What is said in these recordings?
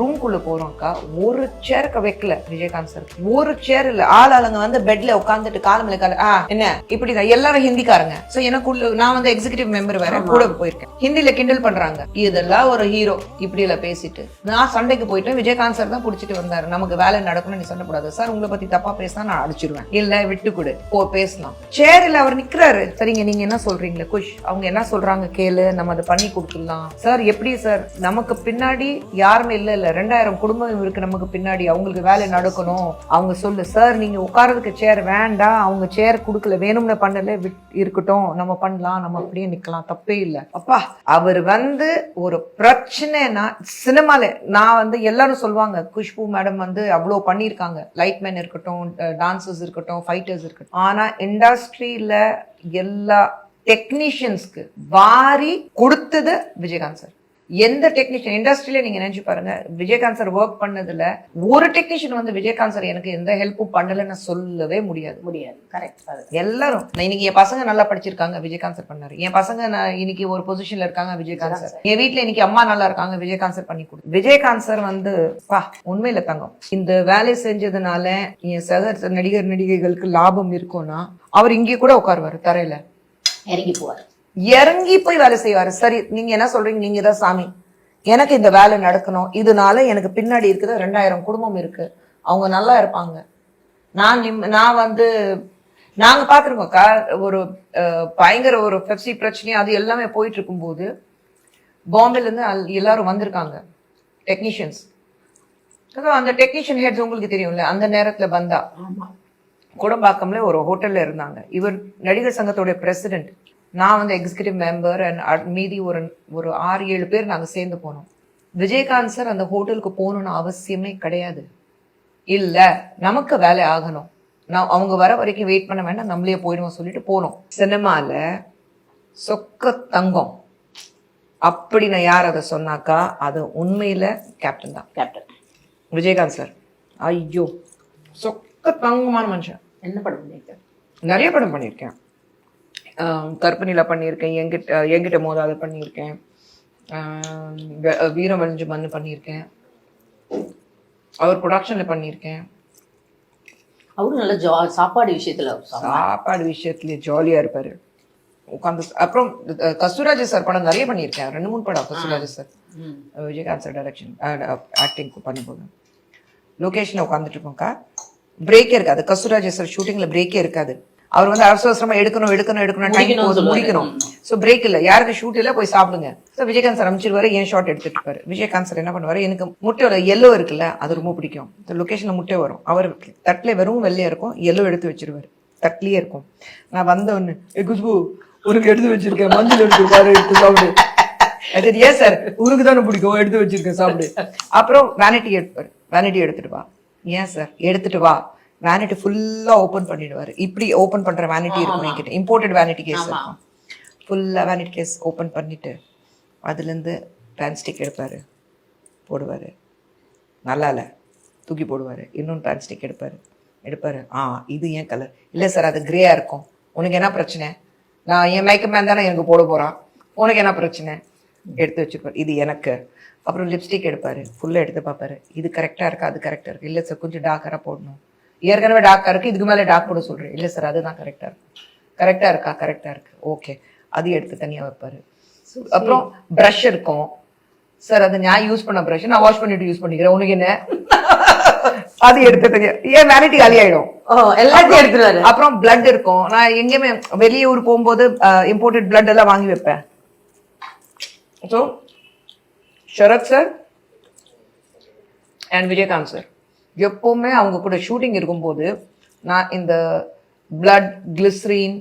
ரூம்குள்ள போறோம்க்கா, ஒரு சேர் வைக்கல விஜயகாந்த் சார். ஒரு சேர் இல்ல. ஆளுங்க வந்து பெட்ல உட்காந்துட்டு கால் மேல கால் என்ன இப்படிதான் எல்லாரும் ஹிந்திக்காரங்க. சோ எனக்குள்ள நான் வந்து எக்ஸிகியூட்டிவ் மெம்பர் வேற கூட போயிருக்கேன். ஹிந்தில கிண்டல் பண்றாங்க, இதெல்லாம் ஒரு ஹீரோ இப்படி எல்லாம் பேசிட்டு. நான் சண்டைக்கு போயிட்டு விஜயகாந்த் சார் தான் புடிச்சிட்டு வந்தாரு. நமக்கு வேலை நடக்கணும், நீ சண்டை போடாது சார், உங்களை பத்தி தப்பா பேசினா நான் அடிச்சிருவேன், இல்ல விட்டு கொடு பேசலாம். சேர்ல அவர் நிக்கிறாரு. சரிங்க, நீங்க என்ன சொல்றீங்களா குஷ், அவங்க என்ன சொல்றாங்க கேளு, நம்ம அதை பண்ணி கொடுத்துடலாம். சார் எப்படி சார், நமக்கு பின்னாடி யாருமே இல்ல 2000 குடும்பம் இருக்கு நமக்கு பின்னாடி, அவங்களுக்கு வேலை நடக்கணும். அவங்க சொல்லு சார், நீங்க உட்கார்றதுக்கு சேர் வேண்டாம், அவங்க சேர் கொடுக்கல, வேணும்னு பண்ணல, இருக்கட்டும், நம்ம பண்ணலாம், நம்ம அப்படியே நிக்கலாம், தப்பே இல்லை. அப்பா அவர் வந்து ஒரு பிரச்சனைனா சினிமால நான் வந்து எல்லாரும் சொல்லுவாங்க குஷ்பு மேடம் வந்து அவ்வளோ பண்ணியிருக்காங்க, லைட்மேன் இருக்கட்டும், டான்சர்ஸ் இருக்கட்டும், ஃபைட்டர்ஸ் இருக்கட்டும். ஆனா இண்டஸ்ட்ரியில எல்லா டெக்னீஷியன்ஸ்க்கு வாரி கொடுத்தது விஜயகாந்த் சார். எந்த டெக்னீஷியன் இண்டஸ்ட்ரியில நீங்க நினைச்சு பாருங்க, விஜயகாந்த் சார் ஒர்க் பண்ணதுல ஒரு டெக்னீஷியன் வந்து விஜயகாந்த் சார் எனக்கு எந்த ஹெல்ப்பும் பண்ணலன்னு சொல்லவே முடியாது. கரெக்ட். எல்லாரும் இன்னைக்கு என் பசங்க நல்லா படிச்சிருக்காங்க, விஜயகாந்த் சார் பண்ணாரு. என் பசங்க இன்னைக்கு ஒரு பொசிஷன்ல இருக்காங்க, விஜயகாந்த் சார். என் வீட்டுல இன்னைக்கு அம்மா நல்லா இருக்காங்க, விஜயகாந்த் சார் பண்ணி கொடு. விஜயகாந்த் சார் வந்து உண்மையில தங்கம். இந்த வேலை செஞ்சதுனால என் சக நடிகைகளுக்கு லாபம் இருக்கும்னா அவர் இங்கே கூட உட்காருவாரு, தரையில இறங்கி போய் வேலை செய்வாரு. சரி, நீங்க என்ன சொல்றீங்க, நீங்க தான் சாமி, எனக்கு இந்த வேலை நடக்கணும், இதனால எனக்கு பின்னாடி இருக்குது 2000 குடும்பம் இருக்கு, அவங்க நல்லா இருப்பாங்க. நான் வந்து நாங்க பாத்துருக்கோம்க்கா, ஒரு பயங்கர ஒரு பெப்சி பிரச்சனை அது எல்லாமே போயிட்டு இருக்கும் போது பாம்பேல இருந்து எல்லாரும் வந்திருக்காங்க டெக்னீஷியன்ஸ். அந்த டெக்னீஷியன் ஹெட்ஸ் உங்களுக்கு தெரியும்ல, அந்த நேரத்துல வந்தா குடம்பாக்கம்ல ஒரு ஹோட்டல்ல இருந்தாங்க. இவர் நடிகர் சங்கத்தோட பிரசிடென்ட், நான் வந்து எக்ஸிகியூட்டிவ் மெம்பர் அண்ட் மீதி ஒரு 6-7 பேர் நாங்க சேர்ந்து போனோம். விஜயகாந்த் சார் அந்த ஹோட்டலுக்கு போகணும்னு அவசியமே கிடையாது. இல்ல நமக்கு வேலை ஆகணும், நான் அவங்க வர வரைக்கும் வெயிட் பண்ண வேண்டாம், நம்மளே போயிடுவோம் சொல்லிட்டு போனோம். சினிமால சொக்க தங்கம் அப்படி நான் யார் அதை சொன்னாக்கா அது உண்மையில கேப்டன் தான். கேப்டன் விஜயகாந்த் சார் ஐயோ சொக்க தங்கமான மனுஷன். என்ன படம் பண்ணிருக்கேன்? நிறைய படம் பண்ணியிருக்கேன். கற்பனையில பண்ணியிருக்கேன், எங்கிட்ட மோதாத பண்ணியிருக்கேன், வீரமழிஞ்சு மண்ணு பண்ணியிருக்கேன், அவர் ப்ரொடக்ஷன்ல பண்ணியிருக்கேன். அவரு நல்ல சாப்பாடு விஷயத்துல ஜாலியா இருப்பாரு உட்காந்து. அப்புறம் கஸ்தூராஜ் சார் படம் நிறைய பண்ணியிருக்கேன், 2-3 படம் Kasthuraj sir Vijayakanth sir direction acting பண்ணும்போது லொகேஷன்ல உட்காந்துட்டு இருக்கோம்க்கா, பிரேக்கே இருக்காது. கஸ்தூராஜ் சார் ஷூட்டிங்ல பிரேக்கே இருக்காது. அவர் வந்து அவசரமா எடுக்கணும் டைம் போது முடிக்கணும். சோ பிரேக் இல்ல, யாருக்கு ஷூட் இல்ல, போய் சாப்பிடுங்க. சோ விஜயகாந்த் சார் அமைச்சிருவாரு, ஏன் ஷாட் எடுத்துட்டு இருப்பாரு. விஜயகாந்த் சார் என்ன பண்ணுவாரு, எனக்கு முட்டையோட எல்லோ இருக்குல்ல அது ரொம்ப பிடிக்கும். லொகேஷன்ல முட்டை வரும், அவர் தட்டுல வெறும் வெள்ளையா இருக்கும், எல்லோ எடுத்து வச்சிருவாரு, தட்லயே இருக்கும். நான் வந்த ஒண்ணு, குஷ்பு உனக்கு எடுத்து வச்சிருக்கேன், மஞ்சள் எடுத்துருப்பாரு, எடுத்து சாப்பிடு. ஏன் சார் உனக்கு தானே பிடிக்கும், எடுத்து வச்சிருக்கேன் சாப்பிடு. அப்புறம் வேனிட்டி எடுப்பாரு, வேனிட்டி எடுத்துட்டு வா. ஏன் சார் எடுத்துட்டு வா. வேனிட்டி ஃபுல்லா ஓபன் பண்ணிடுவாரு. இப்படி ஓபன் பண்ற வேனிட்டி இருக்கும் என்கிட்ட, இம்போர்ட்டட் வேனிட்டி கேஸ் இருக்கும். ஃபுல்லா வேனிட்டி கேஸ் ஓபன் பண்ணிட்டு அதுல இருந்து பேன்ஸ்டிக் எடுப்பாரு, போடுவாரு, நல்லா இல்ல தூக்கி போடுவாரு. இன்னொன்று பேன்ஸ்டிக் எடுப்பாரு. இது ஏன் கலர் இல்ல சார், அது கிரேயா இருக்கும், உனக்கு என்ன பிரச்சனை, நான் என் மேக்கப் மேன் தானே எனக்கு போட போறான், உனக்கு என்ன பிரச்சனை, எடுத்து வச்சிருப்பாரு. இது எனக்கு. அப்புறம் லிப்ஸ்டிக் எடுப்பாரு, ஃபுல்லா எடுத்து பார்ப்பாரு, இது கரெக்டா இருக்கா, அது கரெக்டா இருக்கு, இல்ல சார் கொஞ்சம் டார்க்கரா போடணும், ஏற்கனவே டார்க்கா இருக்கு, இதுக்கு மேல டார்க் போட சொல்றேன், இல்ல சார் அதுதான் கரெக்டா இருக்கு, கரெக்டா இருக்கா, கரெக்டா இருக்கு, ஓகே, அது எடுத்து தனியா வைப்பாரு. அப்புறம் பிரஷ் இருக்கும், சார் அது நான் யூஸ் பண்ண பிரஷ் நான் வாஷ் பண்ணிட்டு யூஸ் பண்ணிக்கிறேன், உனக்கு என்ன, அது எடுத்து தனியா, ஏன் வேனிட்டி காலி ஆயிடும், எல்லாத்தையும் எடுத்துருவாரு. அப்புறம் பிளட் இருக்கும், நான் எங்கேயுமே வெளியூர் போகும்போது இம்போர்ட்டட் பிளட் எல்லாம் வாங்கி வைப்பேன். So Sharath sir and Vijayakanth sir எப்பவுமே அவங்க கூட ஷூட்டிங் இருக்கும்போது நான் இந்த பிளட், கிளிசரின்,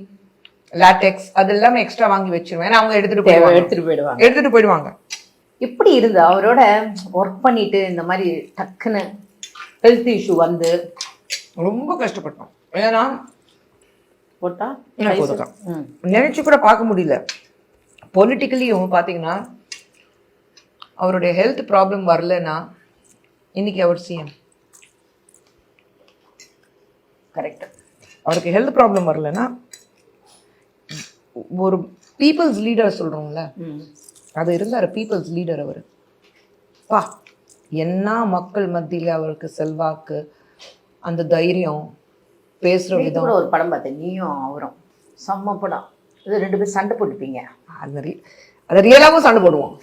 லாட்டெக்ஸ் அது எல்லாமே எக்ஸ்ட்ரா வாங்கி வச்சிருவேன். அவங்க எடுத்துட்டு போயிடுவாங்க. எப்படி இருந்து அவரோட ஒர்க் பண்ணிட்டு இந்த மாதிரி டக்குன்னு ஹெல்த் இஷ்யூ வந்து ரொம்ப கஷ்டப்பட்டோம். ஏன்னா போட்டா நினைச்சு கூட பார்க்க முடியல. பொலிட்டிக்கலியும் பாத்தீங்கன்னா அவருடைய ஹெல்த் ப்ராப்ளம் வரலன்னா இன்னைக்கு அவர் சிஎம். கரெக்ட். அவருக்கு ஹெல்த் ப்ராப்ளம் வரலன்னா ஒரு பீப்புள்ஸ் லீடர் சொல்றோம்ல, அது இருந்தாரு. பீப்புள்ஸ் லீடர் அவரு. என்ன மக்கள் மத்தியில அவருக்கு செல்வாக்கு, அந்த தைரியம், பேசுற நேத்து விதம். கூட ஒரு படம் பார்த்தேன், நீயும் அவரும், செம்ம படம். இது 2 பேரும் சண்டை போட்டுப்பீங்க. அது ரியலாவும் சண்டை போடுவோம்.